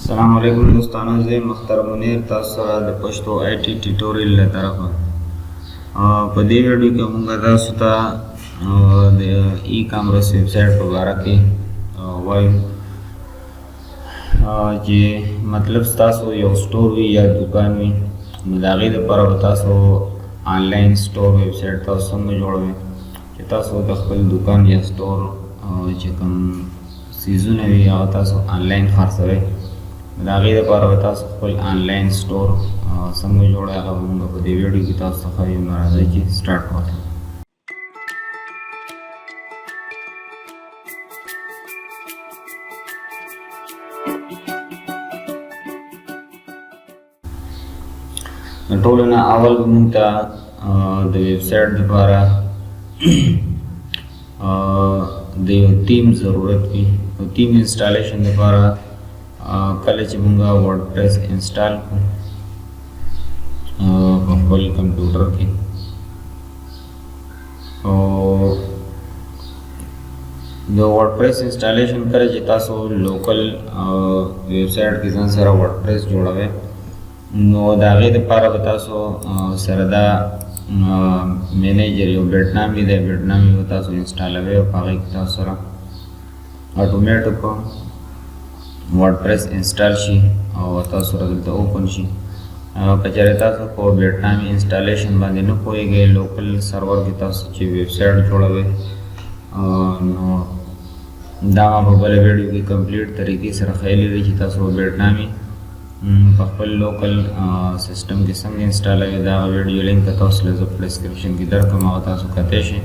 السلام علیکم دوستانو، زه مختار منیر تاسو سره د پښتو آی ټي ټیټوریال له طرفه په دې ویډیو کې موږ تاسو ته د ای کامرس ویب سایټ په اړه کې وایو چې مطلب تاسو یو سٹور وي یا دکان وي نو د هغې دپاره به تاسو آنلاین سٹور ویب سایټ تاسو څنګه جوړوئ چې تاسو د خپل دکان یا سٹور چې کوم څیزونه وي هغه تاسو آنلاین خرڅوئ. د هغې دپاره به تاسو خپل آنلاین سټور څنګه جوړوئ هغه به موږ په دې ویډیو کې تاسو څخه یو راځئ چې سټارټ وکړو. د ټولو نه اول به موږ ته د ویب سایټ دپاره د یو تیم ضرورت وي. د تیم انسټالیشن دپاره کله چې موږ ورډپریس انسټال کړو په خپل کمپیوټر کې او د ورډپریس انسټالیشن کله چې تاسو لوکل ویب سایټ کې ځان سره ورډپریس جوړوئ نو د هغې دپاره به تاسو سره دا مینیجر یو بیټنامي دی، بیټنامي به تاسو انسټالوئ او په هغې کې تاسو سره اټومیټک ورډپریس انسټال شي او تاسو سره دلته اوپن شي. که چېرې تاسو په بیټنامي انسټالیشن باندې نه پوهېږئ، لوکل سرور کې تاسو چې ویب سایټ جوړوئ نو دا ما په بله ویډیو کې کمپلیټ طریقې سره ښیلی دی چې تاسو بیټنامي په خپل لوکل سیسټم کې څنګه انسټالوئ. د هغه ویډیو لینک تاسو له زه په ډسکرپشن کې درکړم، هغه تاسو کتی شئ.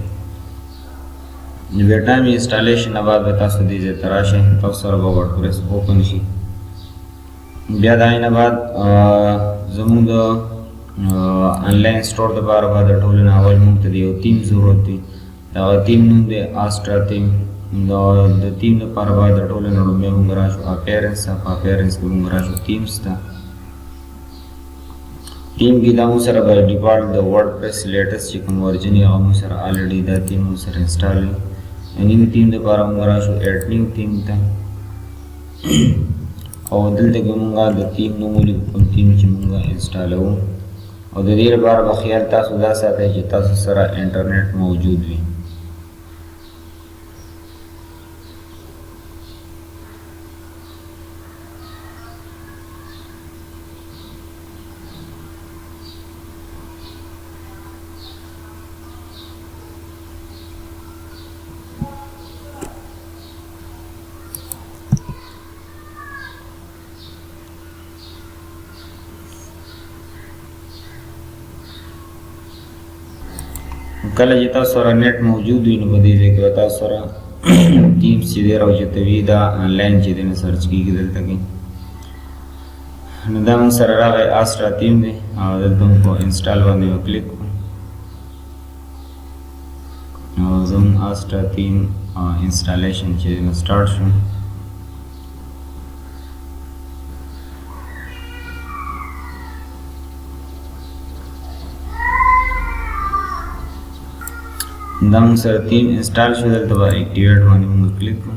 بیټنامي انسټالیشن نه بعد به تاسو دې ځای ته راشئ، تاسو سره به ورډپریس اوپن شي. بیا د هغې نه بعد زموږ د آنلاین سټور دپاره به د ټولو نه اول موږ ته د یو تیم ضرورت وي. د هغه تیم نوم دی آسټرا تیم. د تیم دپاره به د ټولو نه لومړی موږ راشو اپیرنس ته. په اپیرنس کې موږ راشو تیمز ته. تیم کې دا موږ سره به ډیفالټ د ورډپریس لیټسټ چې کوم ورژن وي هغه موږ سره الریډي دا تیم موږ سره انسټال وي. نیو تیم دپاره موږ راشو ایډ نیو تیم ته او دلته کې موږ د تیم نوم ولیکو، کوم تیم چې موږ انسټالوو. او د دې لپاره به خیال تاسو دا ساتئ چې تاسو سره انټرنیټ موجود وي. کله چې تاسو سره نیټ موجود وي نو په دې ځای کې به تاسو سره تیمز چې دی راوچتوي، دا آنلاین چې دی نه سرچ کېږي دلته کې. نو دا موږ سره راغی آسټرا تیم دی او دلته موږ په انسټال باندې وکلیک کړو او زموږ آسټرا تیم انسټالیشن چې دی نو سټارټ شو. دا موږ سره تیم انسټال شو، دلته به اکټیویټ باندې موږ کلیک کړو.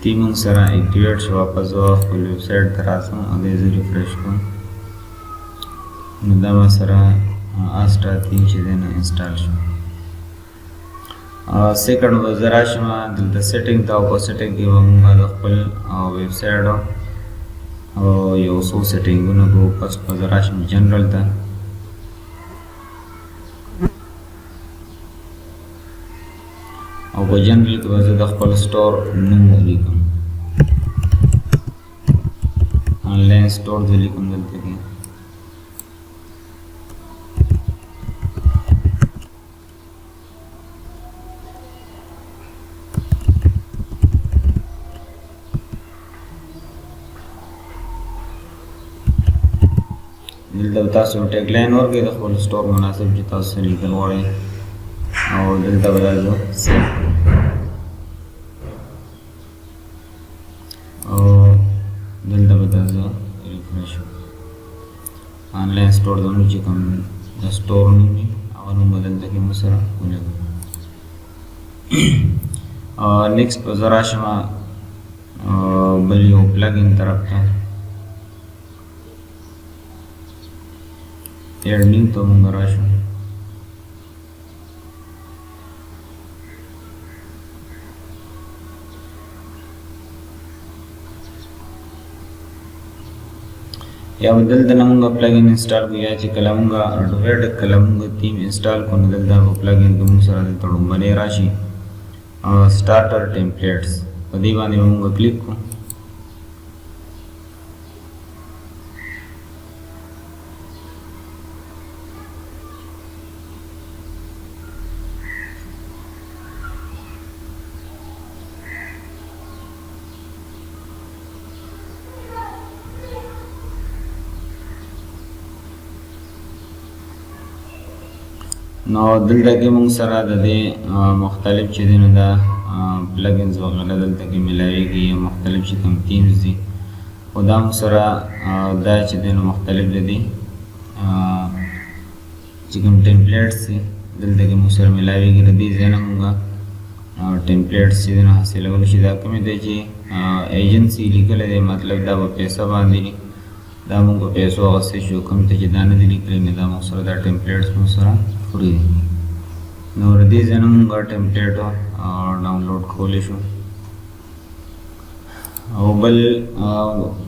تیم موږ سره اکټیویټ شو. واپس به خپل ویب سایټ ته راځم او دې زه ریفریش کړم نو دا به سره آسټرا تیم چې دی نو انسټال شو. سیکنډ به زه راشم دلته سیټینګ ته او په سیټینګ کې به موږ د خپل ویب سایټ او یو څو سیټینګونه کوو. فرسټ به زه راشم جنرل ته او په جنرل کې به زه د خپل سټور نوم ولیکم، آنلاین سټور زه لیکم دلته کې. دلته تاسو ټیګ لاین ورکړئ د خپل سټور مناسب چې تاسو لیکل غواړئ او دلته به دا زه سیو او دلته به دا زه ریفریش آنلاین سټور زموږ چې کوم د سټور نوم وي هغه نوم به دلته کې موږ سره ولیکو. नेक्स्ट په زه راشم بل یو پلګین طرف ته ایرنینګ ته مونږ راشو یا دلته نه مونږ پلګین انسټال کو یا چې کله مونږ اډویډ کله مونږ تیم انسټال کو نو دلته په پلګین کې مونږ سره دلته ډومبنه راشي starter templates په دې باندې موږ کلیک کوو نو دلته کې موږ سره د دې مختلف چې دي نو دا پلګینز وغیره دلته کې ملاویږي مختلف چې کوم تیمز دي او دا موږ سره دا چې دي نو مختلف دي چې کوم ټمپلیټس دي دلته کې موږ سره ملاویږي د دې ځای نه موږ ټمپلیټس چې دي نو حاصلولی شي دا کومې دی چې ایجنسي لیکلی دی مطلب دا په پیسه باندې دي دا موږ په پیسو اخیستی شو کوم ته چې دا نه دي لیکلی نو دا موږ سره دا ټمپلیټس موږ سره free نو ور دې ځنه موږ ټمپلیټ ډاونلوډ کولی شو او بل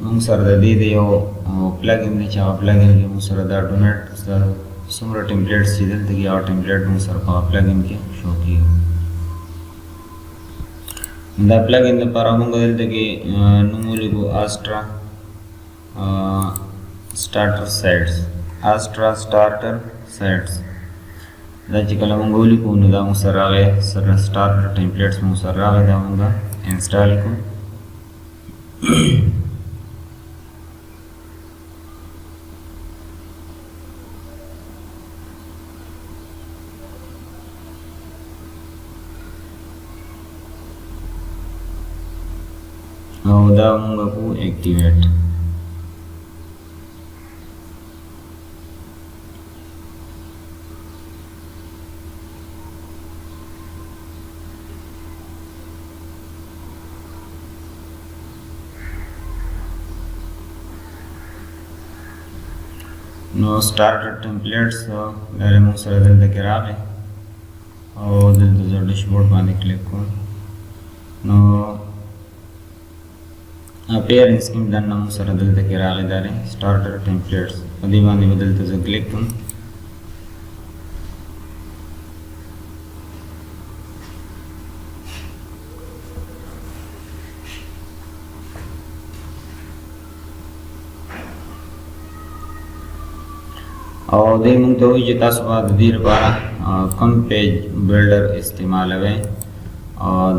موږ سره د دې یو پلګین دی چې هغه پلګین کې موږ سره دا ډونیټ څومره ټمپلیټس چې دلته کې هغه ټمپلیټ موږ سره په پلګین کې شو کېږي دا پلګین لپاره موږ دلته کې نوم ولیکو آسټرا starter sites astra starter sites دا چې کله موږ ولیکو نو دا موږ سره راغی سره starter templates موږ سره راغی دا موږ انسټال کړو او دا موږ کو اکټیویټ نو starter templates دا موږ سره دلته کې راغی او دلته زه ډیشبورډ باندې کلیک کوم نو appearance scheme دننه موږ سره دلته کې راغی دا starter templates په دې باندې به دلته زه کلیک کوم او دې موږ ته وایي چې تاسو به د دې لپاره کوم پیج بلډر استعمالوئ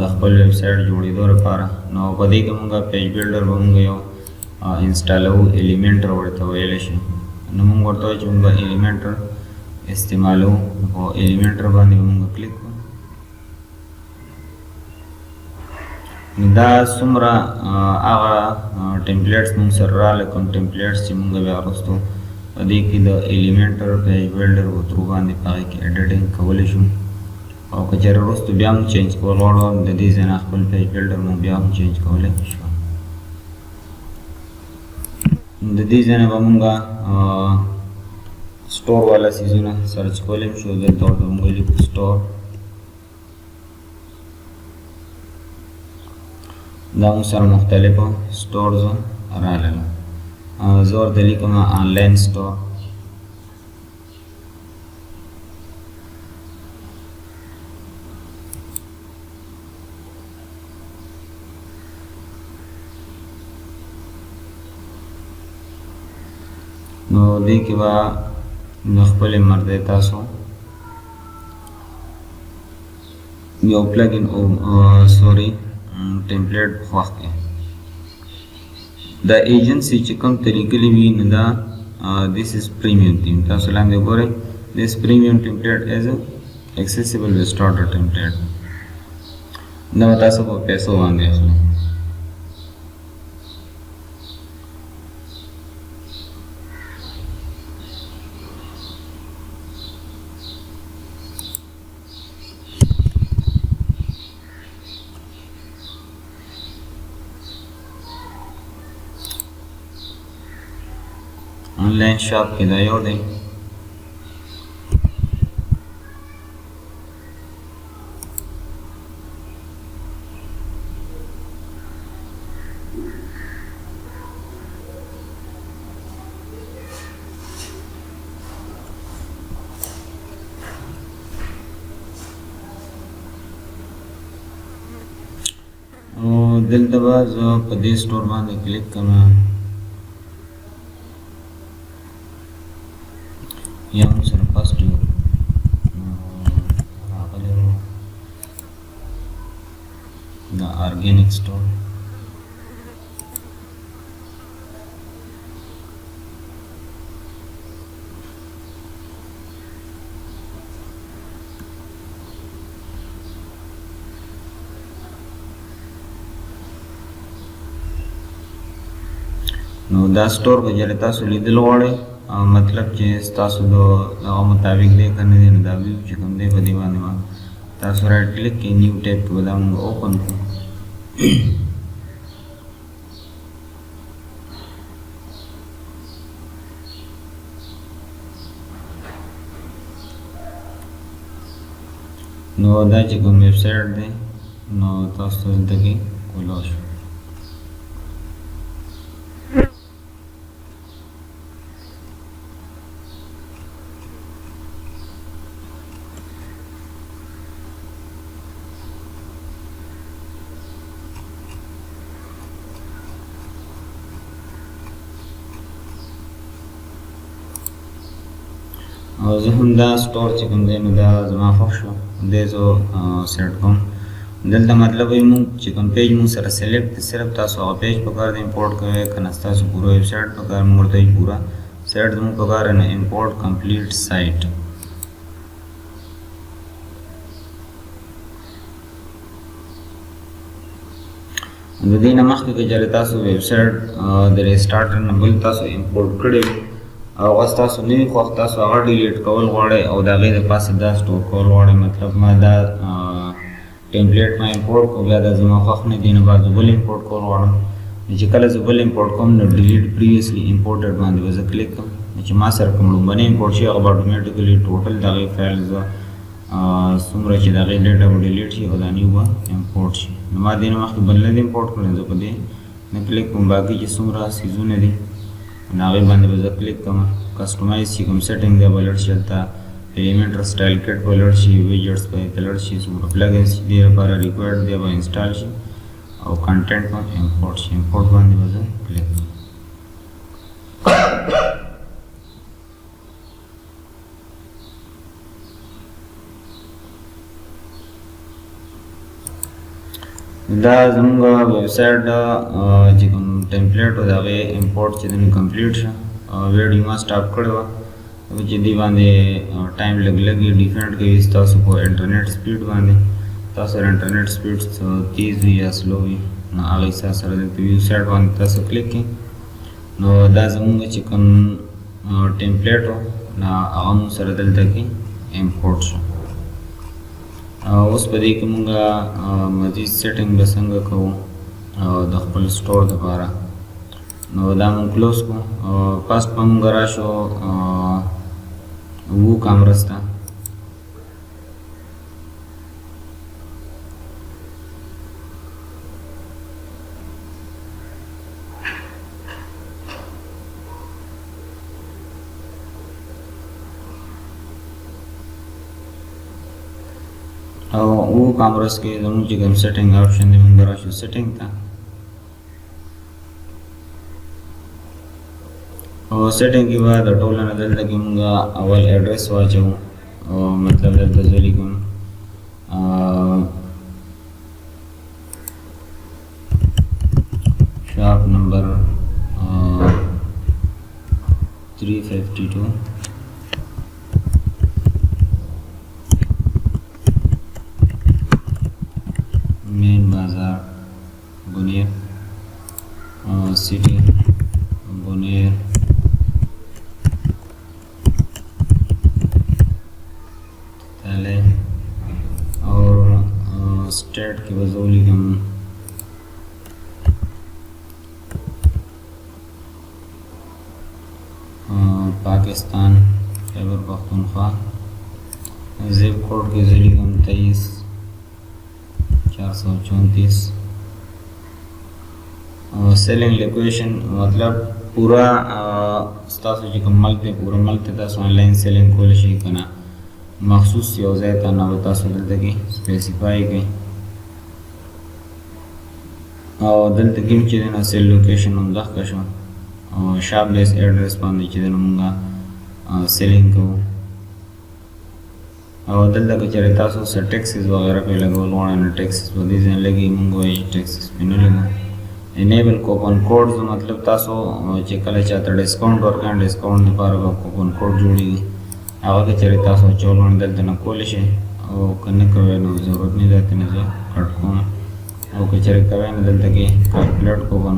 د خپل ویب سایټ جوړېدو لپاره نو په دې کې موږ پیج بلډر به موږ یو انسټالوو ایلیمنټر ورته ویلی شي نو موږ ورته وایو چې موږ ایلیمنټر استعمالوو په ایلیمنټر باندې به موږ کلیک کوو نو دا څومره هغه ټمپلیټس موږ سره راغله کوم ټمپلیټس چې موږ بیا وروستو په دې کې د ایلیمنټر پیج بلډر په تھرو باندې په هغې کې ایډیټینګ کولی شو او که چېرې وروستو بیا هم چینج کول غواړو د دې ځای نه خپل پیج بلډر موږ بیا هم چینج کولی شو د دې ځای نه به موږ سټور والا څیزونه سرچ کولی شو دلته ورته موږ ولیکو سټور دا موږ سره مختلفو سټورز راغلل زه ورته لیکم آنلاین سټور نو دې کې به د خپلې مرضۍ تاسو یو پلګین سوري ټمپلیټ خوښ کړئ دا ایجنسی چې کوم طریقې وي نو دا this is premium theme تاسو لاندې وګورئ this premium template is accessible with starter template دا تاسو په پیسو باندې اخلئ online shop کې دا یو دی. دلته به زه په دې سټور باندې کلیک کوم یا موږ سره فاست یو راغلی و د ارګینیک سټور. نو دا سټور به جره تاسو لیدل غواړئ مطلب چې تاسو د هغه مطابق دی که نه دی نو دا ویو چې کوم دی په دې باندې تاسو رایټ کلیک کې نیو ټیب کې به دا موږ اوپن کړو. نو دا چې کوم ویب سایټ دی نو تاسو دلته کې کولی شو. او زه هم دا سټور چې کوم دی نو دا زما خوښ شو دی زه سیټ کوم. دلته مطلب وایي مونږ چې کوم پیج مونږ سره سلیکټ دی صرف تاسو هغه پیج پکار دی امپورټ کوئ که نه ستاسو پوره ویب سایټ پکار مونږ ورته وایي پوره سایټ زموږ پکار نه امپورټ کمپلیټ سایټ. د دې نه مخکې که چېرې تاسو ویب سایټ د ریسټارټر نه بل تاسو امپورټ کړی وي او هغه ستاسو نه وي خوښ تاسو هغه ډیلیټ کول غواړئ او د هغې د پاسه دا سټور کول غواړئ مطلب ما دا ټیمپلیټ ما امپورټ کړو بیا دا زما خوښ نه دی نو بعد زه بل امپورټ کول غواړم نو چې کله زه بل امپورټ کوم نو ډیلیټ پریویسلی امپورټډ باندې به زه کلیک کوم چې ما سره کوم لومبنی امپورټ شي هغه به اټومیټیکلي ټوټل د هغې فایل زه څومره چې د هغې ډیټا به ډیلیټ شي او دا نیو به امپورټ شي. نو ما دې نه مخکې بل نه دی امپورټ کړی زه په دې نه کلیک کوم باقي چې څومره سیزونه دي نو هغې باندې به زه کلیک کوم. کسټمایز چې کوم سیټینګ دی به لړ شي هلته ایلیمنټر سټایل کټ به لړ شي ویجټس به یې ته لړ شي څومره پلګنس چې دې لپاره ریکوایرډ دی به انسټال شي او کنټینټ به امپورټ شي. امپورټ باندې به زه کلیک کوم. دا زموږ ویب سایټ چې کوم ټیمپلیټ و د هغې امپورټ چې دی نو کمپلیټ شه ویډیو ما سټاپ کړی وه چې دې باندې ټایم لږ لږ ډیپینډ کوي ستاسو په انټرنیټ سپیډ باندې تاسو انټرنیټ سپیډ تیز وي یا سلو وي نو هغه حساب سره دلته ویو سایټ باندې تاسو کلیک کړئ نو دا زموږ چې کوم ټیمپلیټ و نو هغه مو سره دلته کې امپورټ شو. اوس په دې کې مونږ مزید سیټینګ به څنګه کوو د خپل سټور دپاره نو دا مونږ کلوز کړو. فسټ به مونږ راشو وو کامرس ته او وو کامرس کې زموږ چې کوم سیټینګ آپشن دی مونږ راشو سیټینګ ته او سیټینګ کې به د ټوله نه دلته کې مونږ اول ایډرس واچوو مطلب دلته زه لیکم شاپ نمبر 352 मेन बाजार बुनेर सिटी बुनेर पहले और स्टेट की वजूली हम पाकिस्तान खैबर Pakhtunkhwa. Zip code के ज़रिए 29434। Selling location मतलब पूरा स्टाफ जो कमल थे पूरा मल थे तास ऑनलाइन सेलिंग खोल शी कना मखसूस यो ज़ाय तना बता सुदल की स्पेसिफाई की और दल तकीम चीज़ें ना सेल लोकेशन उनका कशो और शाप बेस एड्रेस पाने चीज़ें नमुंगा सेलिंग को और दल तक चले तासो से टैक्सेस वगैरह पे लगा लोना न टैक्सेस वधी जन लगी मुंगो ये टैक्सेस पे न लगा इनेबल कूपन कोड जो मतलब तासो चेकले चाहता डिस्काउंट और क्या डिस्काउंट ने पार का कूपन कोड जोड़ी आगे के चले तासो चोलों दल तना कोलिश है और करने का वे नो ज़रूरत नहीं रहती न जो कटकों और के चले कवे न दल तक कैलकुलेट कूपन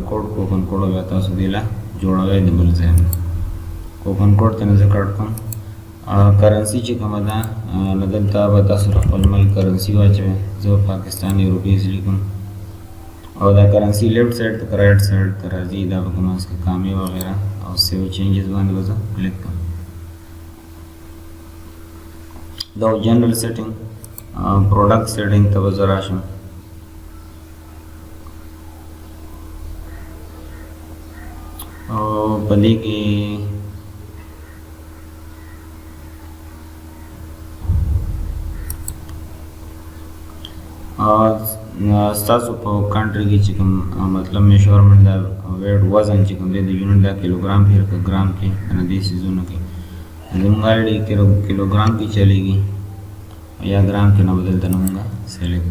कोड वे तासो दिला जोड़ा वे डबल ज़ेन कूपन कोड तने जो कटकों करेंसी चिकम अदा नदल ता बता सुरखल मल करेंसी वाचे जो पाकिस्तानी रुपीस लिखूं और द करेंसी लेफ्ट साइड तक राइट साइड तक राजी दा बकमा उसका कामी वगैरह और सेव चेंजेस बंद हो जाए क्लिक कर दो जनरल सेटिंग प्रोडक्ट सेटिंग तब जरा शम और बदी की स्टासो को कंट्री की चिकन मतलब मेजरमेंट दा वेट वजन चिकन दे यूनिट दा किलोग्राम फिर का ग्राम की नदी सीजन की जमगाड़ी किलोग्राम की चलेगी या ग्राम के ना बदलता नूंगा सेलेक्ट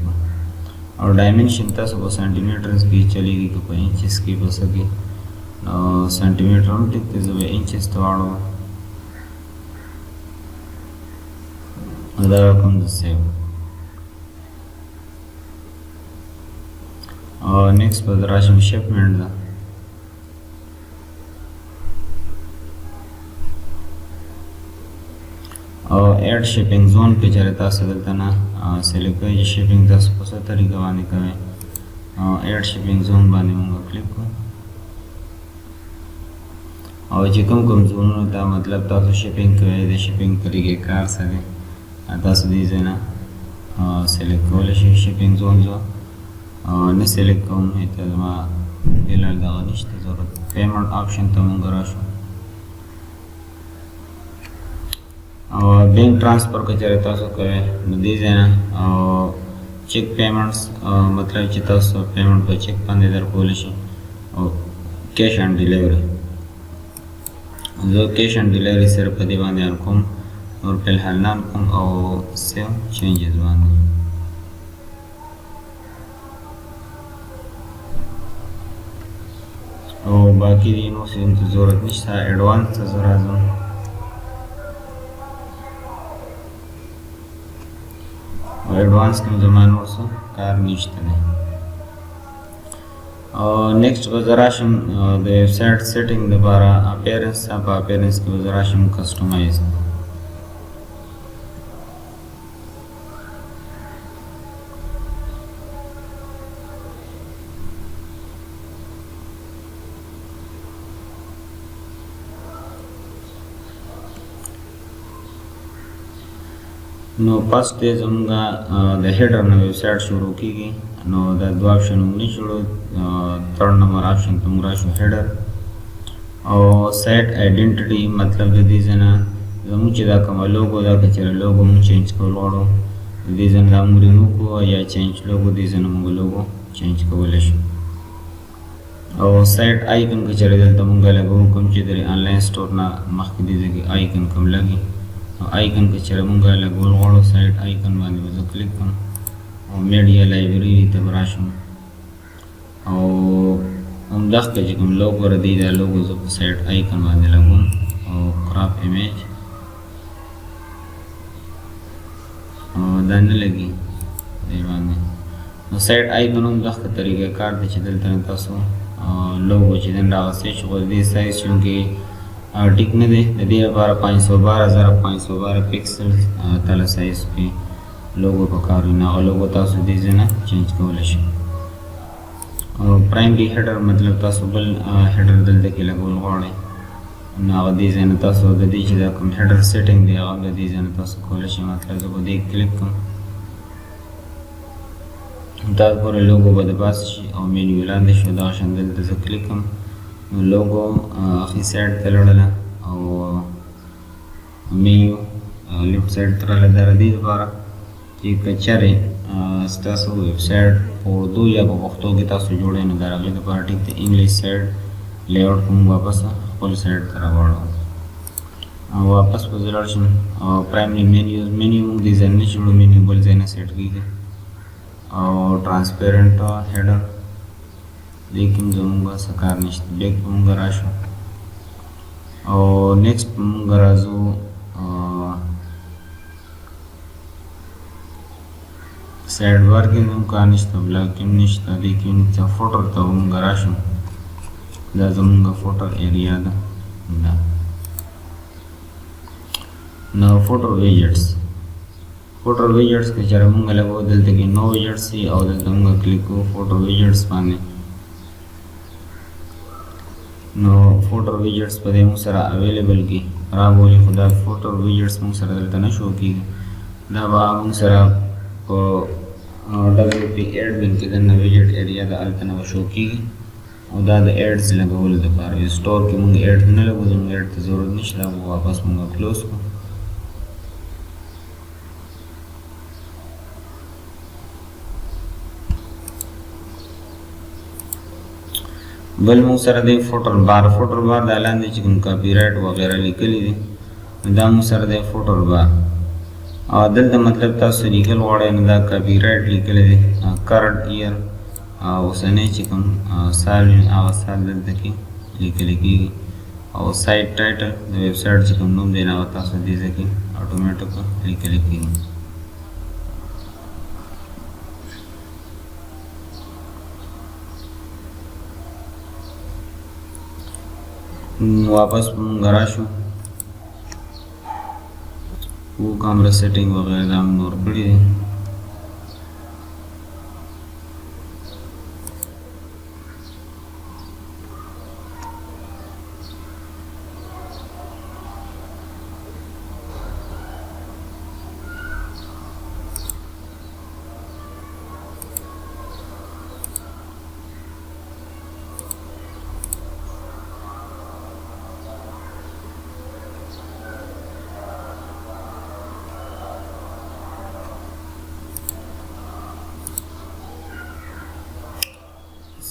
और डायमेंशन था सब सेंटीमीटर की चलेगी तो कोई इंचेस की बस की सेंटीमीटर हम टिकते जब इंचेस तो आड़ो अदर कम सेव और नेक्स्ट पर राशि शिपमेंट दा और ऐड शिपिंग जोन पे चले ता सदलता ना सेलेक्ट कर शिपिंग दा सबसे तरीका वाने का है ऐड शिपिंग जोन बाने होगा क्लिक को और जिकम कम जोन होता मतलब ता तो शिपिंग करे दे शिपिंग तरीके कार सके आता सुधी जना सेलेक्ट कर शिपिंग जोन जो न सेलेक्ट करूँ है तो मैं इलाज दागा निश्चित ज़रूरत पेमेंट ऑप्शन तो मंगा राशो और बैंक ट्रांसफ़र का चले तो सो कहे नदी जाना और चेक पेमेंट्स मतलब चिता सो पेमेंट पर चेक पंदे दर पॉलिसी और कैश ऑन डिलीवरी जो कैश ऑन डिलीवरी सिर्फ दीवाने अनकुम और फिलहाल ना अनकुम और सेव चेंजेस बांधे और बाकी दिनों से इनकी ज़रूरत नहीं था एडवांस ज़रा जो और एडवांस के ज़मानों से कार निश्चित है और नेक्स्ट वज़राशम द वेबसाइट सेटिंग दोबारा अपीयरेंस की वज़राशम कस्टमाइज नो फर्स्ट डे जमगा द हेडर न वेबसाइट शुरू की गई नो द दो ऑप्शन उंगली छोड़ो थर्ड नंबर ऑप्शन तुमरा शो हेडर और साइट आइडेंटिटी मतलब दी जना मुझे दा कम लोगो दा कचरा लोगो मु चेंज कर लोड़ो दी जन दा मुरिनु को या चेंज लोगो दी जन मु लोगो चेंज को लेश और साइट आइकन के चले दल तमंगा लगो कम चिदरे ऑनलाइन स्टोर ना मखकी दी जगी आइकन कम लगी आइकन के चले मुंगा लगो लोड़ो साइट आइकन बांधे बस क्लिक कर और मीडिया लाइब्रेरी तबराशम और हम दस के जिकम लोगो रदी दा लोगो जो साइट आइकन बांधे लगो और क्रॉप इमेज और दाने लगी दीवाने साइट आइकन हम दस के तरीके कार दे चलते हैं तासो लोगो चिदन डाल से शुगर दी साइज क्योंकि टिकने दे नदी बार 512 पिक्सल तला साइज पे लोगो पकारू ना लोगो तासु दी जना चेंज कोलेश और प्राइमरी हेडर मतलब तासु बल हेडर दल दे के लगो गोड़े نو هغه دې ځای نه تاسو د دې چې دا کوم هیډر سیټینګ دی هغه د دې ځای نه تاسو کولی شئ. مطلب زه به دې کلیک کړم، دا پورې لوګو به د پاسه شي او مینیو لاندې شو. دغه شان دلته زه کلیک کړم نو لوګو اخري سایډ ته لاړله او مینیو لیفټ سایډ ته راغله. دا د دې لپاره چې که چېرې ستاسو ویبسایټ په اردو یا په پښتو کې تاسو جوړئ نو د هغې لپاره ټیک دی. انګلیش سایډ لیاوټ کوم واپس خپل سایډ ته راوړو او واپس به زه لاړ شم او پرایمري مینیو موږ دې ځای نه جوړو، مینیو بل ځای نه سیټ کېږي او ټرانسپیرنټ هیډر دې کې هم زموږ څه کار نشته. بیک به موږ راشو او نیکسټ به موږ راځو سایډ بار کې هم کار نشته، بلاک کې هم نشته، دې کې هم نشته. فوټر ته به موږ راشو، دا زموږ فوټر ایریا ده. نو فوټر ویجټس کې چېرې موږ لګو دلته کې نو ویجټس وي او دلته موږ کلیک کوو فوټر ویجټس باندې. نو فوټر ویجټس په دې موږ سره اویلیبل کې راولي، خو دا فوټر ویجټس موږ سره دلته نه شو کېږي. دا به موږ سره په WP ایډمن کې دننه ویجټ ایریا ده هلته نه به شو کېږي او دا د ایډز لګولو دپاره وي. سټور کې موږ ایډ نه لګو، زموږ ایډ ته ضرورت نشته، دا واپس موږ کلوز کړو. بل موږ سره دی فوټر بار دا لاندې چې کوم کاپي رایټ وغیره لیکلي دي دا موږ سره دی فوټر بار. او دلته مطلب تاسو لیکل غواړئ نو دا کاپي رایټ لیکلی دی کرنټ ایئر اوسنی چې کوم سال وي هغه سال دلته کې لیکلی کېږي او سایټ ټایټل د ویب سایټ چې کوم نوم دی نو هغه تاسو دې ځای کې اټومیټیک لیکلی کېږي. واپس موږ راشو वो कैमरा सेटिंग वगैरह हम नोट करी है.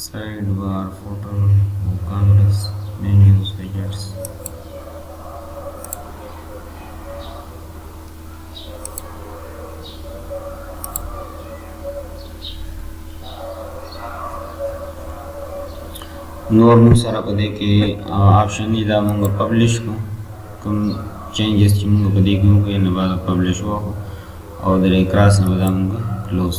Sidebar, footer, cameras, menus, widgets. नोर मोږ سره په دې کې آپشن دی دا موږ پبلش کو کوم چینجز چې موږ په دې کې وکړو نه بعد پبلش وکړو او درې کراس نه دا موږ کلوز.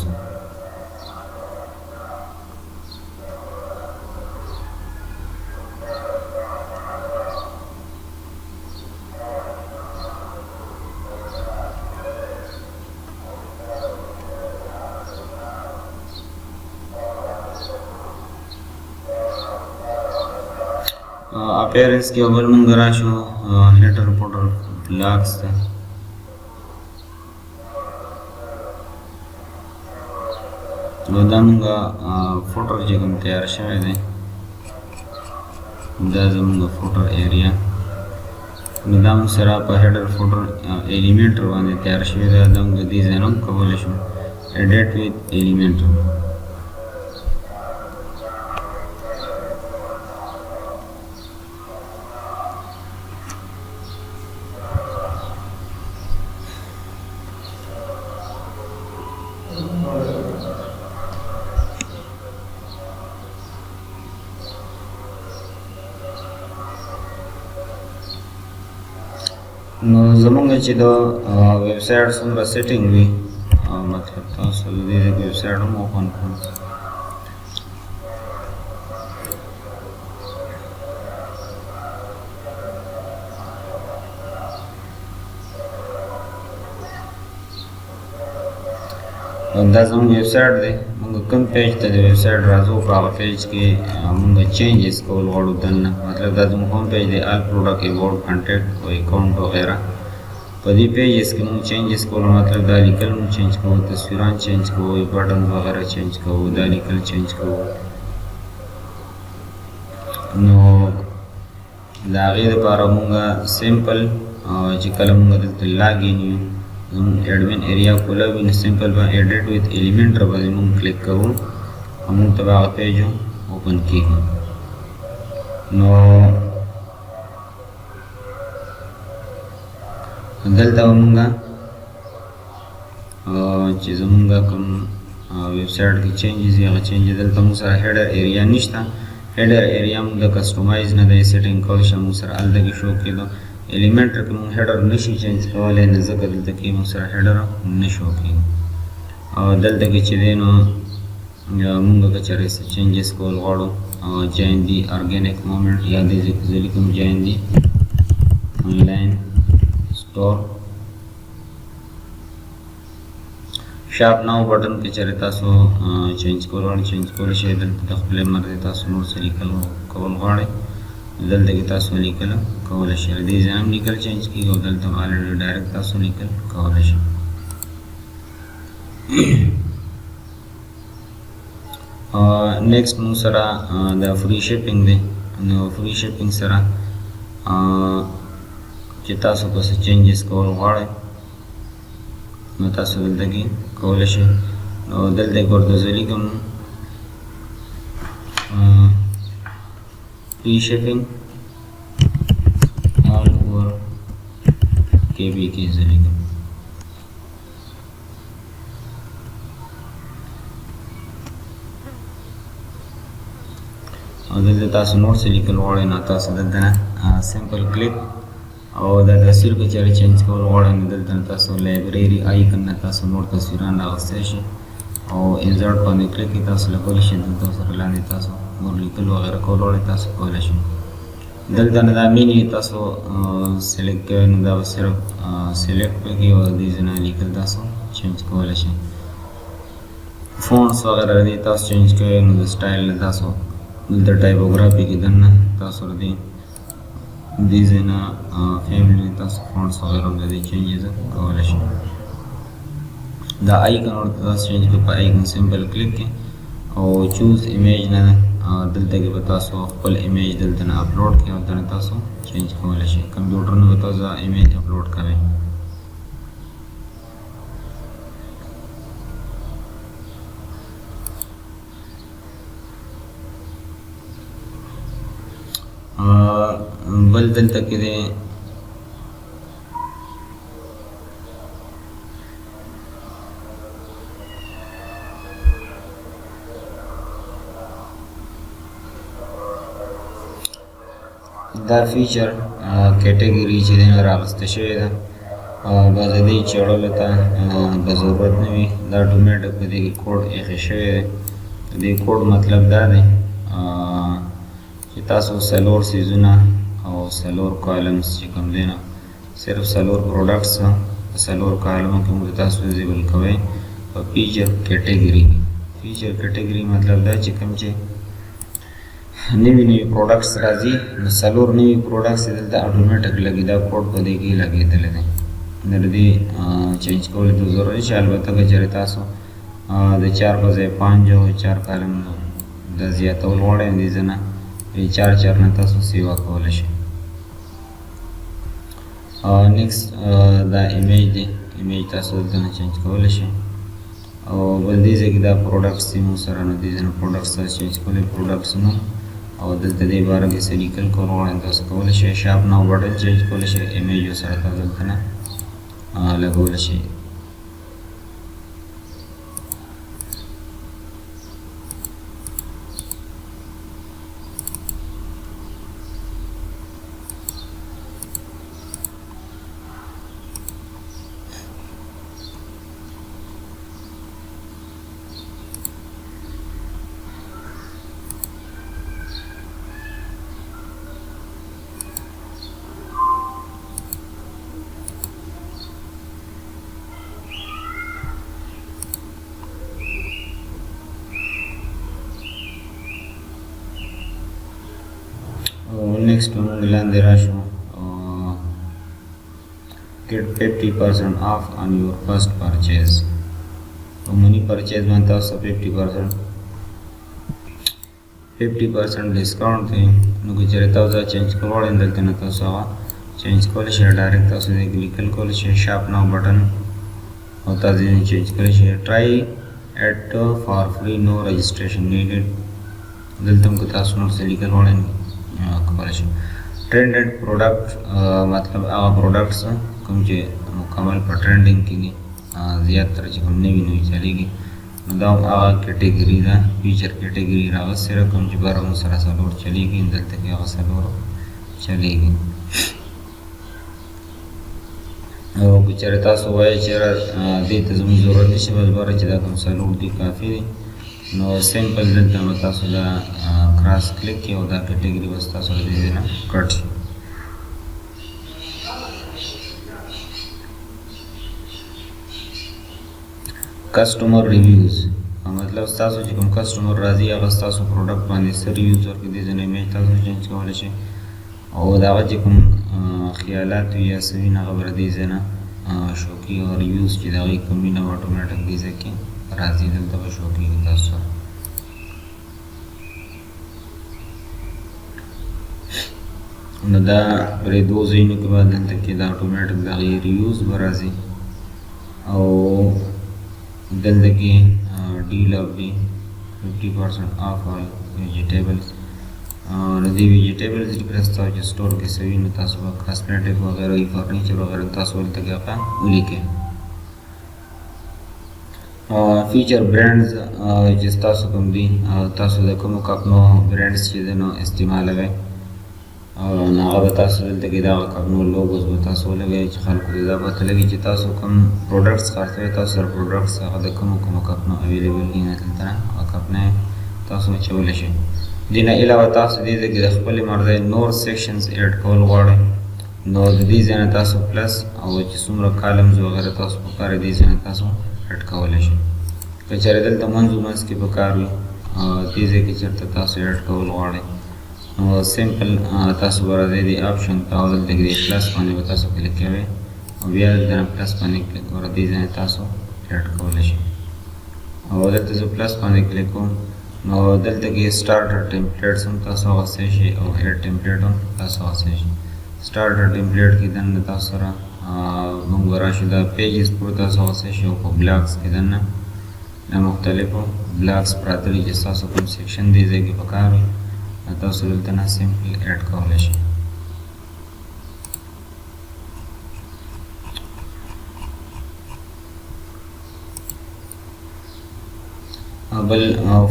appearance के ऊपर मंग राशो हेडर फुटर ब्लॉक्स थे वदामंगा फुटर जगम तैयार शवे दे दाजमंगा फुटर एरिया वदाम सरा पर हेडर फुटर एलिमेंट वाने तैयार शवे दे दामंगा डिजाइनों कवलेशो एडिट विद एलिमेंट. نو زمونږ چې د ویب سایټ څومره سیټینګ وي مطلب تاسو د دې ویب سایټ هم اوپن کړئ. دا زموږ ویب سایټ دی، موږ کوم پیج ته د ویب سایټ راځو په هغه پیج کې موږ چینجز کول غواړو دننه مطلب دا زموږ هوم پیج دی آل پروډکټ ایباؤټ کانټیکټ او اکاونټ وغیره په دې پیجز کې موږ چینجز کول مطلب دا لیکل موږ چینج کوو تصویران چینج کوو بټن وغیره چینج کوو دا لیکل چینج کوو نو د هغې دپاره موږ سمپل چې کله موږ دلته لاګین یو زموږ ایډمن ایریا کوله وي نو سمپل به ایډیټ ویت ایلیمنټر باندې موږ کلیک کوو او موږ ته به هغه پیج اوپن کېږي نو دلته به موږ چې زموږ کوم ویب سایټ کې چینجز دي هغه چینج دلته موږ سره هیډر ایریا نشته هیډر ایریا موږ د کسټمایز نه دی سیټینګ کول شي موږ سره هلته کې شو کېدو ایلیمنټر کې موږ هیډر نشي چینج کولی نه ځکه دلته کې موږ سره هیډر نه شو کېږي او دلته کې چې دی نو موږ که چېرې څه چینجز کول غواړو جاین دي ارګینک مومنټ یا دې زه لیکم جاین دي آنلاین स्टोर شاپ ناو بٹن کې چېرې تاسو چینج کول چینج کول شي دلته د خپل مرضي تاسو نور څه لیکل کول غواړئ دلته کې تاسو لیکل کولی شئ دې ځای هم لیکل چینج کېږي او دلته الریډي ډایرکټ تاسو لیکل کولی شئ نیکسټ موږ سره د فری شپینګ دی نو فری شپینګ سره چې تاسو کو څه چینجز کول غواړئ نو تاسو دلته کې کولی شئ نو دلته کې ورته زه لیکم free shipping all over KB के जरिए और दलते तासु नोट से लिखल वाले ना तासु दलते ना सिंपल क्लिक और दा तस्वीर को चेहरे चेंज कर वाले ना दलते ना तासु लाइब्रेरी आइकन ना तासु नोट तस्वीरान लागते हैं और इंसर्ट पाने क्लिक की तासु लकोली शेड तासु रलाने तासु और लिखल वगैरह कॉल वाले तासु कॉल शेड दलते ना दामिनी तासु सेलेक्ट करें ना दाव सिर्फ सेलेक्ट पे की और दीजना लिखल तासु चेंज कॉल शेड फ़ॉन्ट्स वगैरह दी तासु चेंज करें ना स्टाइल ना तासु दलते टाइपोग्राफी की दन्ना तासु दी दीजना फैमिली तासु फ़ॉन्ट्स वगैरह में दी changes call shade the icon और तासु चेंज के पर आइकन सिंपल क्लिक की और चूज इमेज ना दलते के बतासो फुल इमेज दलते ना अपलोड किया होता है तासो चेंज कोले शे कंप्यूटर ने बतासा इमेज अपलोड करें बल दलते के दे دا فیچر کیټګری چې دی راغسته شوی ده بعض د دې چړلو ته د ضرورت نه وي دا اتومېټک په دې کې کوډ ایښی شوی دی د دې کوډ مطلب دا دی چې تاسو څلور سیزونه او څلور کالمز چې کوم دی نه صرف څلور پروډکټس په څلور کالمو کې موږ تاسو ویزیبل کوئ په فیچر کیټګري فیچر کیټګري مطلب دا چې کوم چې نوی نوی پروډکټس راځي نو څلور نوی پروډکټس دلته اتومېټک لګي دا کوډ په دې کې لګېدلی دی نو د دې چینج کولو ته ضرورت شي البته که چېرې تاسو د 4 په ځای 5 او 4 کالم د زیاتول غواړئ دې ځای نه 4 نه تاسو سیوا کولی شئ نیکسټ دا ایمیج دی ایمیج تاسو دلته نه چینج کولی شئ او بل دې ځای کې دا پروډکټس دي موږ سره نو دې ځای نه پروډکټس تاسو چینج کولی پروډکټس نو او دلته دې باره کې څه لیکل کول غواړئ تاسو کولی شئ شاپ ناو بټن چینج کولی شئ ایمیج سره تاسو دلته نه لګولی شئ नेक्स्ट موږ لاندې راشو get 50% off on your first purchase. money purchase باندې تاسو 50% ډیسکاونټ دی. نو که چېرې تاسو چینج کولی دلته نه تاسو هغه چینج کولی شئ. ډایرکټ تاسو دې کلیک کولی شئ شاپ ناو بټن او تاسو یې چینج کولی شئ. ټرای اټ فار فري نو رجسټریشن نیډډ. دلته هم که تاسو نور څه لیکل غواړئ کولی شئ. ټرینډډ پروډکټ مطلب هغه پروډکټس کوم چې مکمل په ټرینډینګ کې دي زیاتره چې کوم نوي چلیږي نو دا هغه کیټګري ده. فیچر کیټګري راغستې کوم چې بار هم سره څلور چلیږي دلته کې هغه څلور چلیږي. او که چېرې تاسو وایئ چې دې ته زموږ ضرورت نشي بس باره چې دا کوم څلور دي کافي دي نو سمپل دلته به تاسو دا کراس کلیک کړئ او دا کیټګري بس تاسو د دې نه کټ شي. کسټمر ریویوز مطلب تاسو چې کوم کسټمر راځي هغه تاسو پروډکټ باندې څه ریویوز ورکړي دې ځینې ایمیج تاسو چینج کولی شئ او د هغه چې کوم خیالات وي یا څه وي نو هغه به دې ځای نه شو کړي او ریویوز چې د هغې کوم وي نو اټومیټک دې ځای کې راځي دلته به شو کېږي تاسو سره. نو دا پرې دوه ځایونو کې به دلته کې دا اټومیټک د هغې ریویوز به راځي او دلته کې ډیل اف دی 50% آف آل ویجیټیبلز. نو دې ویجیټیبلز ریکویسټ چې سټور کې څه وي نو تاسو به کاسمیټک وغیره فرنیچر وغیره تاسو دلته کې هغه ولیکئ. فیچر برانډز چې تاسو کوم دي تاسو د کومو کمپنو برانډز چې دی نو استعمالوئ نو هغه به تاسو دلته کې د هغه کمپنو لوګوز به تاسو ولګوئ چې خلکو ته دا پته لګي چې تاسو کوم پروډکټس خرڅوئ تاسو سره پروډکټس هغه د کومو کمپنو اویلیبل دي نه دلته نه هغه کمپنۍ تاسو اچولی شئ. دې نه علاوه تاسو دې ځای کې د خپلې مرضۍ نور سیکشنز ایډ کول غواړئ نو د دې ځای نه تاسو پلس او چې څومره کالمز وغیره تاسو په کار دې ځای نه تاسو ایډ کولی شئ. که چېرې دلته منځ منځ کې په کار وي دې ځای کې چېرته تاسو ایډ کول غواړئ نو سمپل تاسو به راځئ دې آپشن ته او دلته کې د پلس باندې به تاسو کلیک کوئ او بیا دلته نه پلس باندې کلیک وکړئ دې ځای نه تاسو ایډ کولی شئ. او دلته زه پلس باندې کلیک کوم نو دلته کې سټارټر ټیمپلیټس هم تاسو اخیستی شئ او ایډ ټیمپلیټ هم تاسو اخیستی شئ. سټارټر ټیمپلیټ کې دننه تاسو سره موږ به راشو دا پیجز پورې تاسو اخیستی شئ او په بلاګس کې دننه دا مختلفو بلاګس پراته دي چې ستاسو کوم سیکشن دې ځای کې په کار وي تاسو دلته نه سمپل ایډ کولی شئ. بل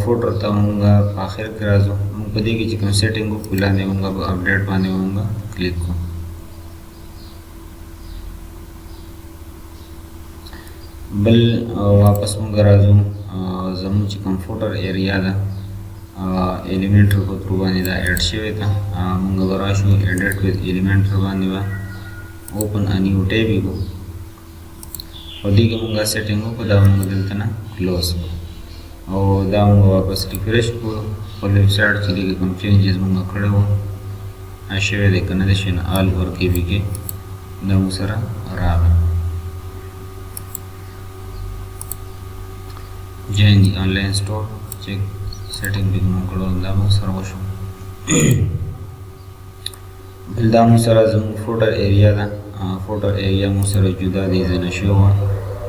فوټو ته مونږ په آخر کې راځو مونږ په دې کې چې کوم سیټینګ وکړو لاندې مونږ په اپډیټ باندې مونږ کلیک کوو. بل واپس مونږ راځو زموږ چې کوم فوټر ایریا ده ایلیمنټر په تھرو باندې دا ایډ شوې ده مونږ به راشو ایډیټ وذ ایلیمنټر باندې به اوپن ا نیو ټیب یې کوو او دې کې مونږ سیټینګ وکړو دا مونږ دلته نه کلوز کړو او دا مونږ واپس ریفریش کړو خپل ویب سایټ چې دې کوم چینجز مونږ کړی وو شوی دی که نه دی شوی نو آل اور کې بي کې دا مونږ سره راغلی. join the online store check setting به مونږ کړو دا مونږ سره وشو. بل دا مونږ سره زموږ فوټر ایریا ده فوټر ایریا مونږ سره جدا دی ځنه شوی وه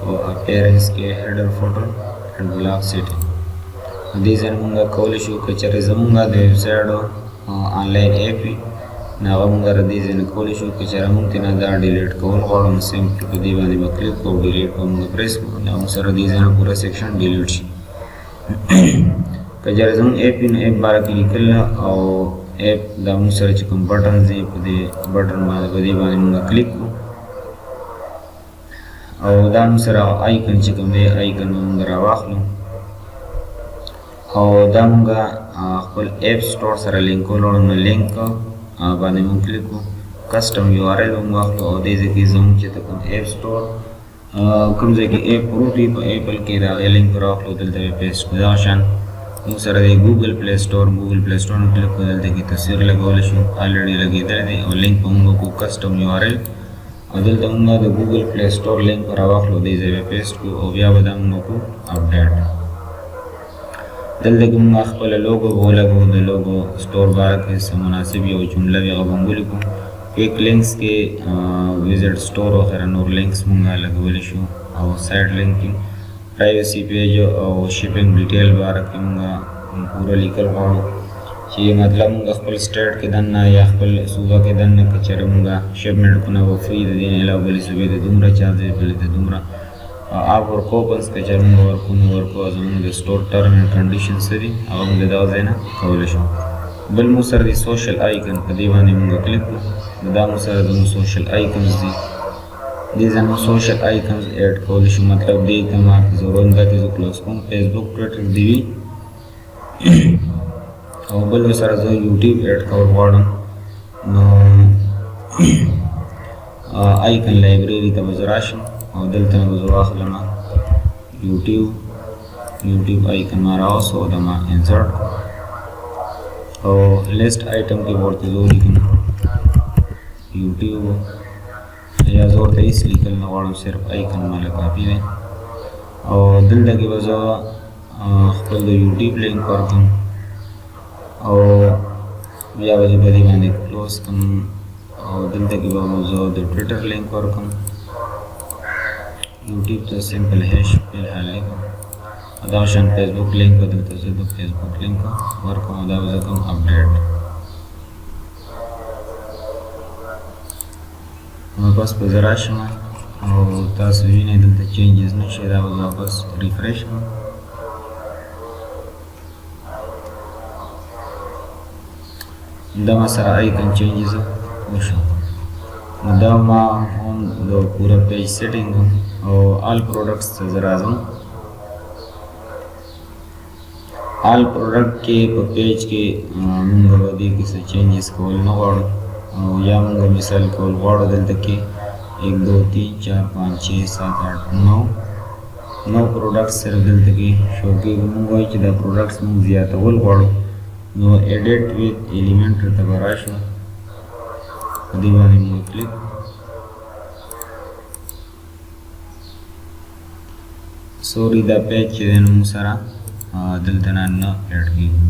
او اپیرنس کې هیډر فوټر اینډ بلاک سیټینګ دې ځای مونږ کولی شو که چېرې زمونږ د ویب سایټ آنلاین ایپ وي نو هغه مونږ د دې ځای نه کولی شو که چېرې مونږ ترې نه دا ډیلیټ کول غواړو نو سمپل په دې باندې به کلیک کوو ډیلیټ به مونږ پریس کړو نو مونږ سره دې ځای نه پوره سیکشن ډیلیټ شي. که چېرې زمونږ ایپ وي نو ایپ باره کې لیکل او ایپ دا مونږ سره چې کوم بټنز دي په دې بټن باندې په دې باندې مونږ کلیک کړو او دا مونږ سره آیکن چې کوم دی آیکن مونږ راواخلو او دا مونږ خپل ایپ سټور سره لینکول وړو نو لینک باندې مونږ کلیک کړو کسټم یو آر ایل مونږ واخلو او دې ځای کې زموږ چې کوم ایپ سټور کوم ځای کې ایپ پروت وي په ایپل کې د هغې لینک راواخلو دلته یې پیسټ کړو دغه شان موږ سره د ګوګل پلی سټور نه کلیک کړو، دلته کې تصویر لګولی شو، الریډي لګېدلی دی او لینک به موږ وکړو کسټم یو آر ایل او دلته موږ د ګوګل پلی سټور لینک راواخلو، دې ځای به پیسټ کړو او بیا به دا موږ وکړو اپډیټ. دلته کې موږ خپله لوګو به ولګو، د لوګو سټور باره کې څه مناسب یو جمله وي هغه به موږ ولیکو. کویک لینکس کې ویزټ سټور وغیره نور لینکس موږ لګولی شو او سایډ لینکینګ پرایوسي پیج او شپینګ ډیټیل باره کې موږ پوره لیکل غواړو چې مطلب موږ خپل سټیټ کې دننه یا خپل صوبه کې دننه که چېرې موږ شپمنټ کونه به فري د دې نه علاوه بلې صوبې ته دومره چارج دی، بلې ته دومره آپ ورک کوپنس که چېرې موږ ورکو نو ورکو او زموږ د سټور ټرم اینډ کنډیشن څه دي هغه موږ د دغه ځای نه کولی شو. بل موږ سره د سوشل آیکن په دې باندې موږ کلیک کړو، دا موږ سره زموږ سوشل آیکنز دي، دې زموږ سوشل آیکنز ایډ کولی شو، مطلب دې ته ما ضرورت ده چې زه کلوز کوم، فیسبوک ټویټر دې وي او بل سره زه یوټیوب ایډ کول غواړم نو آیکن لایبرري ته به زه راشم او دلته نه به زه واخلم یوټیوب آیکن ما راوستو او دا ما انسرټ کړو او لیست آیټم کې ورته زه ولیکم یوټیوب یا زه ورته هېڅ لیکل نه غواړم، صرف آیکن ماله کافي دی او دلته کې به زه خپل د یوټیوب لینک ورکړم او بیا به زه په دې باندې کلوز کړم او دلته کې به زه د ټویټر لینک ورکړم، یوټیوب ته سمپل هیش فلحال لیکم او دغه شان فیسبوک لینک به دلته زه د فیسبوک لینک ورکړم او دا به زه کوم اپډیټ. واپس به زه راشم او تاسو وینئ دلته چینجز نشي، دا به واپس ریفریش کړم. دا ما سره آیکن چینجز وشو، نو دا ما هم د پوره پیج سیټینګ او آل پروډکټس ته زه راځم. آل پروډکټ کې په پیج کې موږ به دې کې څه چینجز کول نه غواړو او یا موږ مثال کول غواړو دلته کې 1 2 3 4 5 6 7 8 9 پروډکټس سره دلته کې شو کېږي. موږ وایو چې دا پروډکټس موږ زیاتول غواړو نو ایډیټ ویت ایلیمنټ ته به راشو، په دې باندې موږ کلیک سوري دا پیج چې دی نو موږ سره دلته نه ایډ کېږي.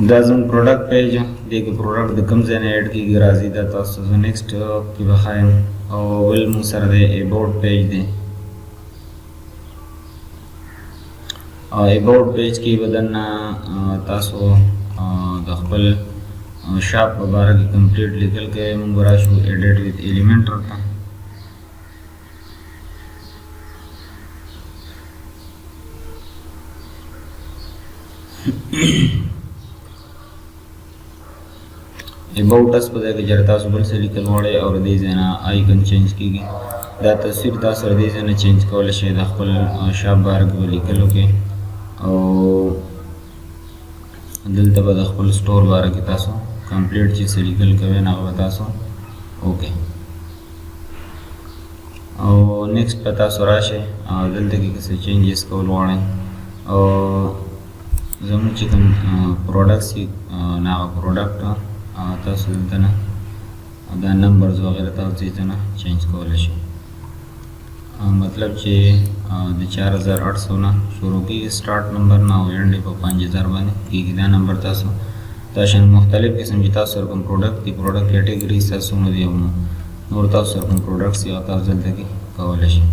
دا زموږ پروډکټ پیج دی کې پروډکټ د کوم ځای نه ایډ کېږي راځي دا تاسو زه نیکسټ کې به ښایم او بل موږ سره دی اباؤټ پیج دی. اباؤټ پیج کې به دننه تاسو د خپل شاپ په باره کې کمپلیټ لیکل کوئ، موږ به راشو ایډیټ ویت ایلیمنټ ورته اباؤټ اس په ځای کې چېرې تاسو بل څه لیکل غواړئ او دې ځای نه آیکن چینج کېږي، دا تصویر تاسو دې ځای نه چینج کولی شئ، د خپل شاپ باره کې به لیکلو کې او دلته به د خپل سټور باره کې تاسو کمپلیټ چې څه لیکل کوئ نو هغه به تاسو اوکې او نیکسټ به تاسو راشئ او دلته کې که څه چینجز کول غواړئ او زموږ چې کوم پروډکټس دي نو هغه پروډکټ تاسو دلته نه دا نمبرز وغیره تاسو دلته نه چینج کولی شئ، مطلب چې د 4800 نه شروع کېږي سټارټ نمبر نه او اینډ په 5000 باندې کېږي. دا نمبر تاسو دا شان مختلف قسم چې تاسو سره کوم پروډکټ دي پروډکټ کیټګریز تاسو څومره دي او نور تاسو سره کوم پروډکټس دي هغه تاسو دلته کې کولی شئ.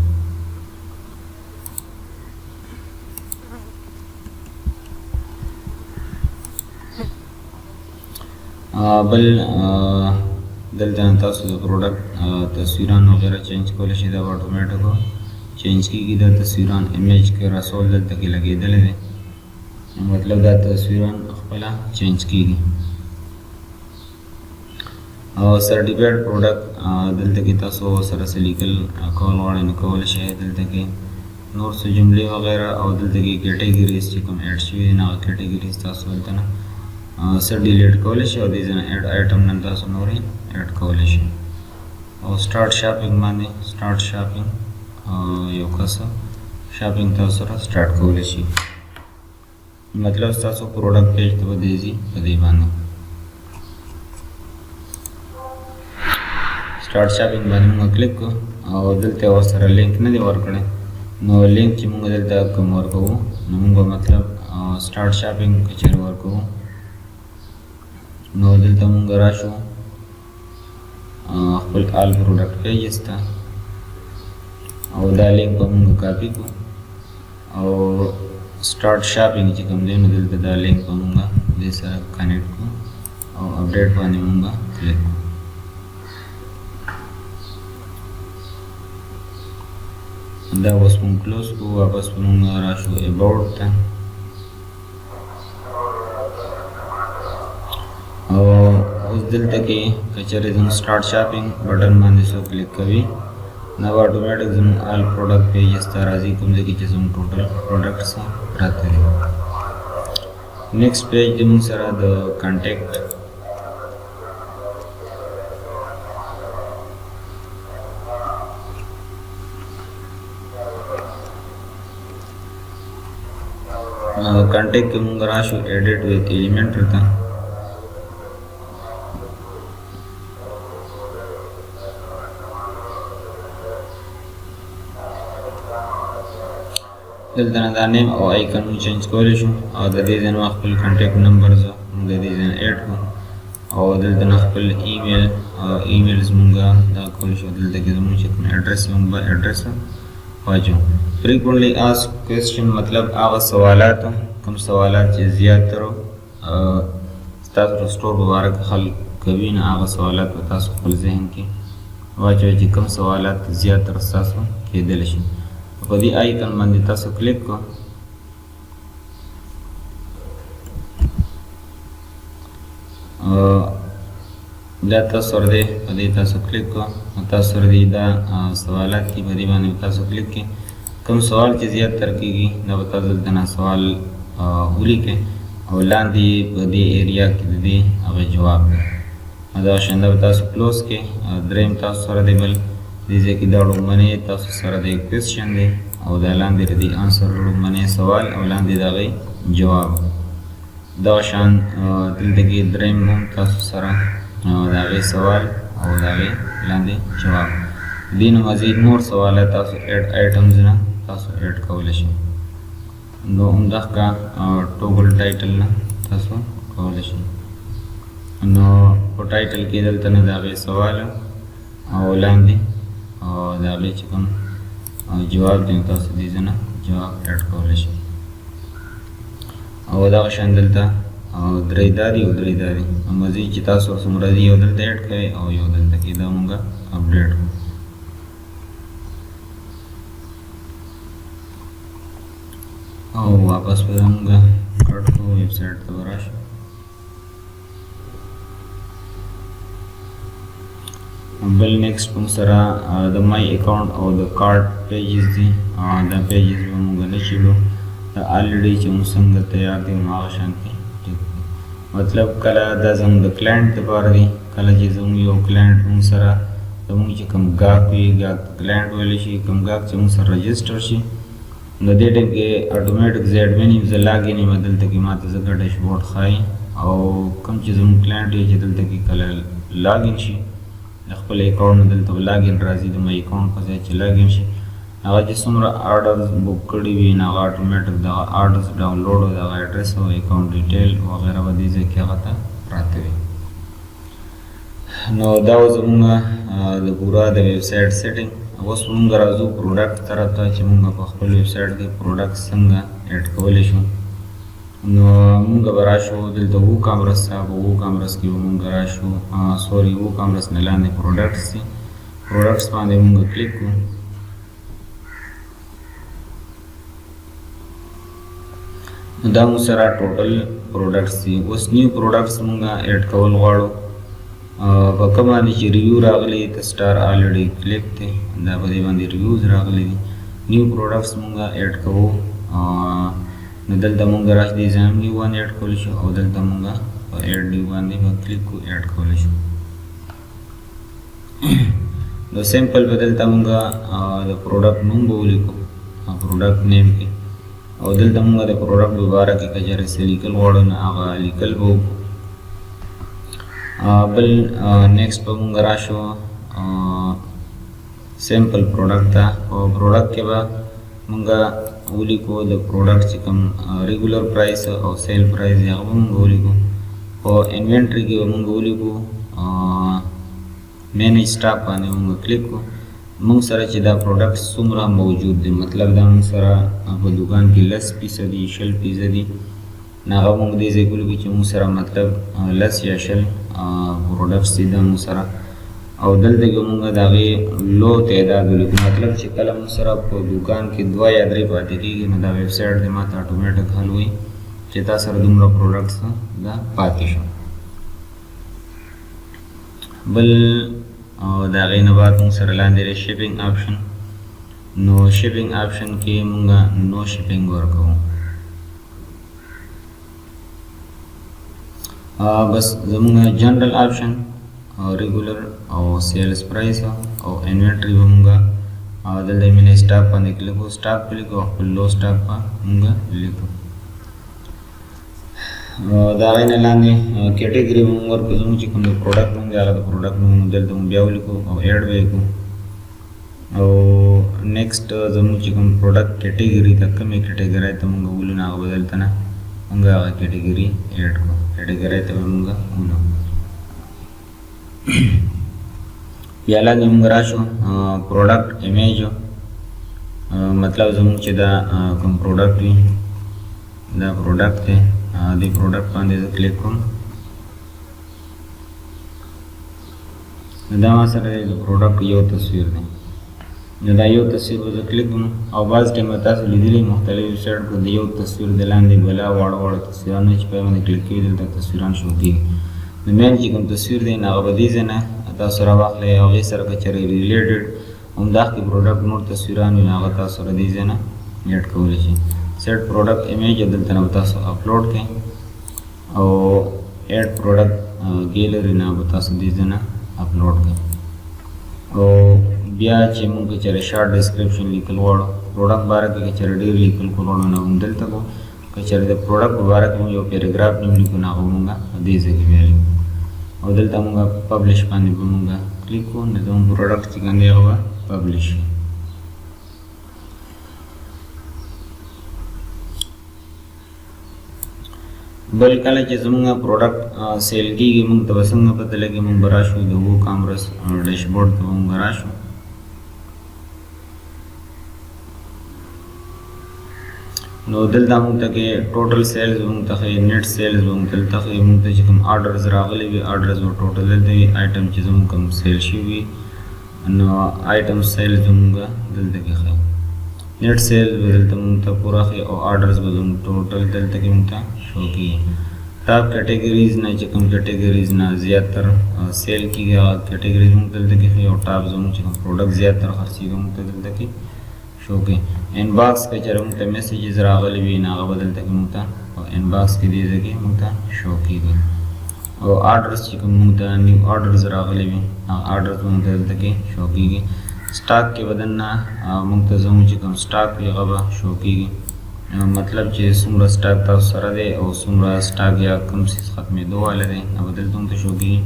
بل دلته تاسو د پروډکټ تصویران وغیره چینج کولی شئ، دا به اټومیټیک چینج کېږي. دا تصویران امیج کې رسول دلته کې لګېدلی دی، مطلب دا تصویران خپله چینج کېږي. او سرټیفایډ پروډکټ دلته کې تاسو سره څه لیکل کول غواړئ نو کولی شئ، دلته کې نور څه جملې وغیره او دلته کې کیټګریز چې کوم ایډ شوي دي نو هغه کیټګریز تاسو دلته نه څه ډیلیټ کولی شئ او دې ځای نه ایډ آیټم نه تاسو نورې ایډ کولی شئ. او سټارټ شاپینګ باندې سټارټ شاپینګ یو کس شاپینګ تاسو سره سٹارټ کولی شي. مطلب تاسو پروډکټ پیج ته ودیږي په دې باندې سٹارټ شاپینګ باندې موږ کلیک کو او دلته ورسره لینک نه دی ورکړی نو لینک چې موږ دلته کوم ورکوو نو موږ مطلب سٹارټ شاپینګ چې ورکوو نو دلته موږ راشو خپل آل پروډکټ پیجز ته او دا لینک به موږ کاپی کو او سٹارټ شاپینګ چې کوم دی نو دلته دا لینک به موږ دې سره کنیکټ کو او اپډیټ باندې موږ کلیک کو. دا اوس موږ کلوز کو واپس موږ راشو اباوټ ته او اوس دلته کې کچره زموږ سٹارټ شاپینګ بټن باندې سو کلیک کوي نو اتوماتیک زموږ آل پروډکټ پیجز ته راځي کوم ځای کې چې زموږ ټوټل پروډکټس راته دي. نیکسټ پیج د موږ سره د کانټیکټ کې موږ راشو ایډیټ ویت ایلیمنټر ته دلته نه دا نیم او آیکن مو چینج کولی شو او د دې ځای نه خپل کانټیکټ نمبر موږ د دې ځای نه ایډ کړو او دلته نه خپل ایمیلز موږ دا کولی شو دلته کې زموږ چې کوم ایډرس موږ به ایډرس واچو. فریکوینټلی آسکډ کوېسچن مطلب هغه سوالات کوم سوالات چې زیاتره ستاسو سټور مبارک حل کوي نه هغه سوالات به تاسو خپل ذهن کې واچوئ چې کوم سوالات زیاتره ستاسو کېدلی شي. په دې آیکن باندې تاسو کلیک کو دا تاسو ور دې په دې تاسو کلیک کو تاسو ور دې دا سوالات کې په دې باندې تاسو کلیک کې کوم سوال چې زیات تر کېږي دا به تاسو دلته سوال ولیکئ او لاندې په دې ایریا کې د دې هغه جواب دا شان دا تاسو کلوز کې دریم تاسو سره دی بل دې ځای کې دا لومړنی تاسو سره د کوېسچن دی او دا لاندې د دې انسر لومړنی سوال او لاندې د هغې جواب دا شان دلته کې دریم هم تاسو سره د هغې سوال او د هغې لاندې جواب. دې نه مزید نور سوالات تاسو ایډ آیټمز نه تاسو ایډ کولی شئ نو همدغه ټوګل ټایټل نه تاسو کولی شئ نو په ټایټل کې دلته نه د هغې سوال او لاندې او د هغې چې کوم جواب دی تاسو دې ځای نه جواب ایډ کولی شئ او دغه شان دلته درې داري او درې داري مزید چې تاسو څومره دي یو دلته ایډ کوئ او یو دلته کې دا مونږ اپډیټ کړو او واپس به مونږ کټ کوو ویب سایټ ته به راشو بل نیکسټ موږ سره د مای اکاونټ او د کارت پیجز دي دا پیجز به مونږ نه چلو دا الریډي چې موږ څنګه تیار دي هغه شانتي مطلب کله دا زموږ د کلاینټ دپاره دي کله چې زموږ یو کلاینټ موږ سره زموږ چې کوم ګاهک وي ګاهک کلاینټ ویلی شي کوم ګاهک چې موږ سره رجسټر شي نو دې ټایم کې اټومیټک زه اډمن یم زه لاګ ان یم دلته کې ماته ځکه ډیشبورډ ښایي او کوم چې زموږ کلاینټ یې چې دلته کې کله لاګ ان شي د خپل اکاونټ نه دلته لاګ ان راځي د مای اکاونټ په ځای چې لاګ ان شي هغه چې څومره آرډرز بک کړي وي نو هغه اټومیټک دغه آرډرز ډاونلوډ او دغه ایډرس او اکاونټ ډیټیل وغیره به دې ځای کې هغه ته پراته وي. نو دا و زموږ د پوره د ویب سایټ سیټینګ. اوس مونږ راځو پروډکټ طرف ته چې مونږ په خپل ویب سایټ کې پروډکټ څنګه ایډ کولی شو. نو مونږ به راشو دلته ووکامرس ته په ووکامرس کې به مونږ راشو ووکامرس نه لاندې پروډکټس دي پروډکټس باندې مونږ کلیک کړو دا مو سره ټوټل پروډکټس دي. اوس نیو پروډکټس مونږ ایډ کول غواړو په کوم باندې چې ریویو راغلی د سټار الریډي کلیک دی دا په دې باندې ریویوز راغلي دي نیو پروډکټس مونږ ایډ کوو نو دلته مونږ راشو دې ځای نیو باندې ایډ کولی شو او دلته مونږ په ایډ نیو باندې به کلیک کوو ایډ کولی شو. نو سمپل به دلته مونږ د پروډکټ نوم به ولیکو پروډکټ نیم کې او دلته موږ د پروډکټ په باره کې که چېرې څه لیکل غواړو نو هغه لیکل به وکړو. بل نیکسټ به موږ راشو سیمپل پروډکټ ته. په پروډکټ کې به موږ ولیکو د پروډکټ چې کوم ریګولر پرایس او سیل پرایس هغه به موږ ولیکو. په انوینټري کې به موږ ولیکو مینیج سټاک باندې موږ کلیک کړو. موږ سره چې دا پروډکټ څومره موجود دی مطلب دا موږ سره په دوکان کې 10% 20% هغه موږ دې ځای کې ولیکو چې موږ سره مطلب 10 یا 20 پروډکټس دي دا موږ سره او دلته کې موږ د هغې لو تعداد ولیکو مطلب چې کله موږ سره په دوکان کې 2 یا 3 پاتې کېږي نو دا ویب سایټ دې ماته اټومیټک حل وایي چې تا سره دومره پروډکټس دا پاتې شو. بل د هغې نه بعد موږ سره لاندې دی شپینګ آپشن. نو شپینګ آپشن کې موږ نو شپینګ ورکوو. بس زموږ جنرل آپشن ریګولر او سیلز پرایس او انوینټري به موږ دلته مینیج سټاک باندې کلیک وکړو. سټاک په لیکو او خپل لو سټاک به موږ لیکو. د هغې نه لاندې کیټګري به موږ ورکړو. زموږ چې کوم د پروډکټ نوم دی هغه د پروډکټ نوم دلته موږ بیا ولیکو او ایډ به یې کړو. او نیکسټ زموږ چې کوم پروډکټ کیټګري ته کومې کیټګرۍ ته موږ ولو نو هغه به دلته نه موږ هغه کیټګري ایډ کړو. کیټګرۍ ته به موږ ولو. بیا لاندې موږ راشو پروډکټ ایمیج مطلب زموږ چې دا کوم پروډکټ وي دا پروډکټ دی دې پروډکټ باندې زه کلیک کوم. دا ما سره د پروډکټ یو تصویر دی. نو دا یو تصویر به زه کلیک کوم او بعض ټایمه تاسو لیدلی مختلف ویب سایټ کې د یو تصویر د لاندې بله واړه واړه تصویران چې په باندې کلیک کوي دلته تصویران شو کېږي. نو مین چې کوم تصویر دی نو هغه به دې ځای نه تاسو راواخلئ او هغې سره که چېرې ریلیټډ همداخلې پروډکټ نور تصویران وي نو هغه تاسو سره دې ځای نه ایډ کولی شي. سیټ پروډکټ ایمیج دلته نه به تاسو اپلوډ کړئ او ایډ پروډکټ ګیلري نه به تاسو دې ځای نه اپلوډ کړئ. او بیا چې موږ که چېرې شارټ ډسکرپشن لیکل غواړو پروډکټ باره کې که چېرې ډېر لیکل غواړو نو هم دلته کوو. که چېرې د پروډکټ په باره کې موږ یو پیراګراف نوم لیکو نو هغه موږ دې ځای کې بیا لیکو او دلته موږ پبلش باندې به موږ کلیک کوو نو زموږ پروډکټ چې کوم دی هغه به پبلش شي. بل کله چې زموږ پروډکټ سیل کېږي موږ ته به څنګه پته لګي موږ به راشو د وو کامرس ډیشبورډ ته موږ راشو. نو دلته موږ ته کې ټوټل سیلز موږ ته ښیي نیټ سیلز موږ دلته ښیي موږ ته چې کوم آرډرز راغلي وي آرډرز به ټوټل دلته وي آیټم چې زموږ کوم سیل شوي وي نو آیټم سیلز موږ دلته کې ښیي. نیټ سیلز به دلته موږ ته پوره ښیي او آرډرز به زموږ ټوټل دلته کې موږ ته شو کېږي. ټاپ کیټګریز نه چې کوم کیټګریز نه زیاتر سیل کېږي هغه کیټګریز موږ دلته کې ښیي او ټاپ زموږ چې کوم پروډکټ زیاتر خرڅېږي موږ ته دلته کې شو کړي. ان باکس کې چېرې موږ ته میسیجز راغلي وي نو هغه به دلته کې موږ ته په ان باکس کې دې ځای کې موږ ته شو کېږي. او آرډرز چې کوم موږ ته نیو آرډرز راغلي وي هغه آرډرز موږ ته دلته کې شو کېږي. سټاک کې به دننه موږ ته زموږ چې کوم سټاک وي هغه به شو کېږي مطلب چې څومره سټاک تاسو سره دی او څومره سټاک یا کوم څیز ختمېدو والا دی هغه دلته موږ ته شو کېږي.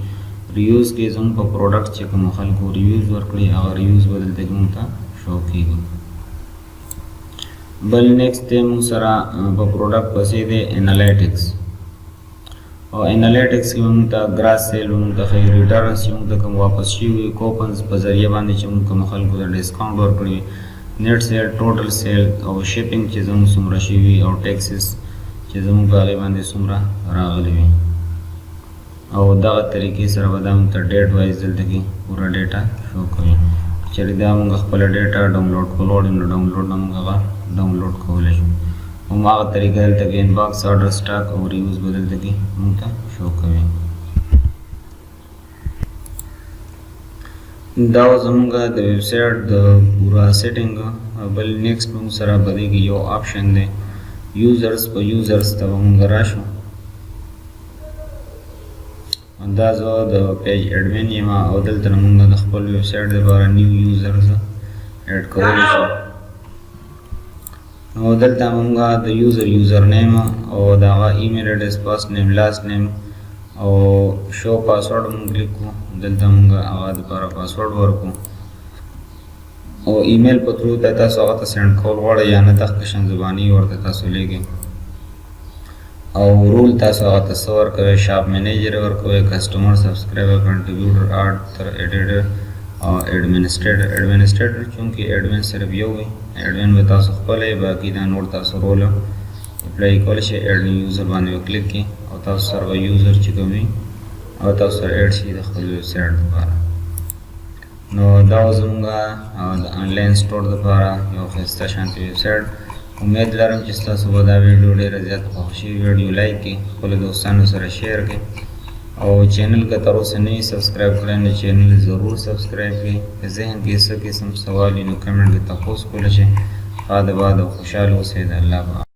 ریوز کې زموږ په پروډکټ چې کوم خلکو ریوز ورکړي هغه ریوز به دلته کې موږ ته شو کېږي. بل نیکسټ دی موږ سره په پروډکټ پسې دی انالیټکس او انالیټکس کې موږ ته ګراس سیل موږ ته ښیي ریټرنس چې موږ ته کوم واپس شوي کوپنز په ذریعه باندې چې موږ کوم خلکو ته ډسکاونټ ورکړي نیټ سیل ټوټل سیل او شپینګ چې زموږ څومره شوي او ټیکسز چې زموږ په هغې باندې څومره راغلي وي او دغه طریقې سره به دا موږ ته ډیټ وایز دلته کې پوره ډیټا شو کوي. چېرې دا موږ خپله ډیټا ډاونلوډ کول غواړو نو ډاونلوډ نه موږ هغه ډاونلوډ کولی شو. هماغه طریقه دلته کې انباکس آرډر سټاک او ریوز به دلته کې موږ ته شو کوي. دا زموږ د ویب سایټ د پوره سیټینګ. بل نیکسټ موږ سره په دې کې یو آپشن دی یوزرز په یوزرز ته به موږ راشو. دا زه د پیج ایډمن یم او دلته نه موږ د خپل ویب سایټ دپاره نیو یوزرز ایډ کولی شو. نو دلته مونږه د یوزر نیم او د هغه ایمیل اډرس فرست نیم لاست نیم او شو پاسورډ مونږ لیکو. دلته مونږه هغه دپاره پاسورډ ورکو او ایمیل په تھرو ته تاسو هغه ته سینډ کول غواړئ یا نه تخکشن زباني ورته تاسو لیږئ او رول تاسو هغه ته څه ورکوئ شاپ منیجر ورکوئ کسټمر سبسکرایبر کنټریبیوټر آرټر ایډیټر او ایډمنسټریټر چونکې ایډمن صرف یو وي ایډمن به تاسو خپل باقي دا نور تاسو رول اپلای کولی شئ ایډ نیو یوزر باندې وکلیک کړئ او تاسو سره به یوزر چې کوم وي او تاسو سره ایډ شي د خپل ویب سایټ لپاره. نو دا زموږه د آنلاین سټور لپاره یو ښایسته شانتي ویب سایټ. امید لرم چې ستاسو به دا ویډیو ډېره زیات خوښ شي. ویډیو لایک کړئ، خپلو دوستانو سره شیر کړئ او چینل که تر اوسه نه یې سبسکرایب کړی نو چینل ضرور سبسکرایب کړئ. که ذهن کې څه قسم سوال وي نو کمنټ کې تپوس کولی شئ. ښاد باد او خوشحاله اوسئ. د الله په